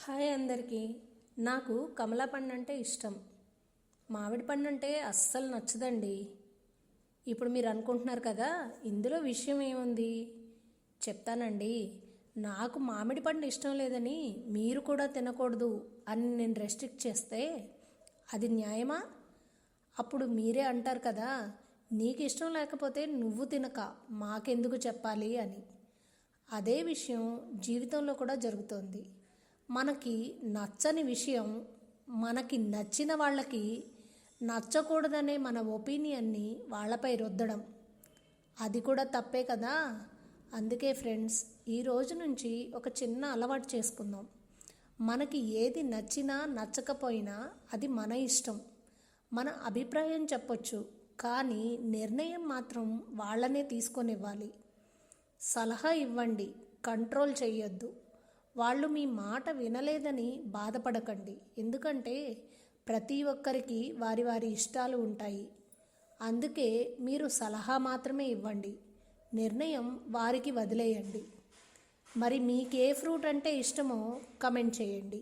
Hi అందరికీ. నాకు కమలా పండు అంటే ఇష్టం. మామిడి పండు అంటే అస్సలు నచ్చదండి. ఇప్పుడు మీరు అనుకుంటున్నారు కదా, ఇందులో విషయం ఏముంది చెప్తానండి. నాకు మామిడి పండు ఇష్టం లేదని మీరు కూడా తినకూడదు అని నేను రెస్ట్రిక్ట్ చేస్తే అది న్యాయమా? అప్పుడు మీరే అంటారు కదా, నీకు ఇష్టం లేకపోతే నువ్వు తినక మాకెందుకు చెప్పాలి అని. అదే విషయం జీవితంలో కూడా జరుగుతోంది. మనకి నచ్చని విషయం మనకి నచ్చిన వాళ్ళకి నచ్చకూడదనే మన ఒపీనియన్ని వాళ్ళపై రుద్దడం, అది కూడా తప్పే కదా. అందుకే ఫ్రెండ్స్, ఈ రోజు నుంచి ఒక చిన్న అలవాటు చేసుకుందాం. మనకి ఏది నచ్చినా నచ్చకపోయినా అది మన ఇష్టం. మన అభిప్రాయం చెప్పొచ్చు, కానీ నిర్ణయం మాత్రం వాళ్ళనే తీసుకొనివ్వాలి. సలహా ఇవ్వండి, కంట్రోల్ చేయొద్దు. వాళ్ళు మీ మాట వినలేదని బాధపడకండి, ఎందుకంటే ప్రతి ఒక్కరికి వారి వారి ఇష్టాలు ఉంటాయి. అందుకే మీరు సలహా మాత్రమే ఇవ్వండి, నిర్ణయం వారికి వదిలేయండి. మరి మీకే ఫ్రూట్ అంటే ఇష్టమో కమెంట్ చేయండి.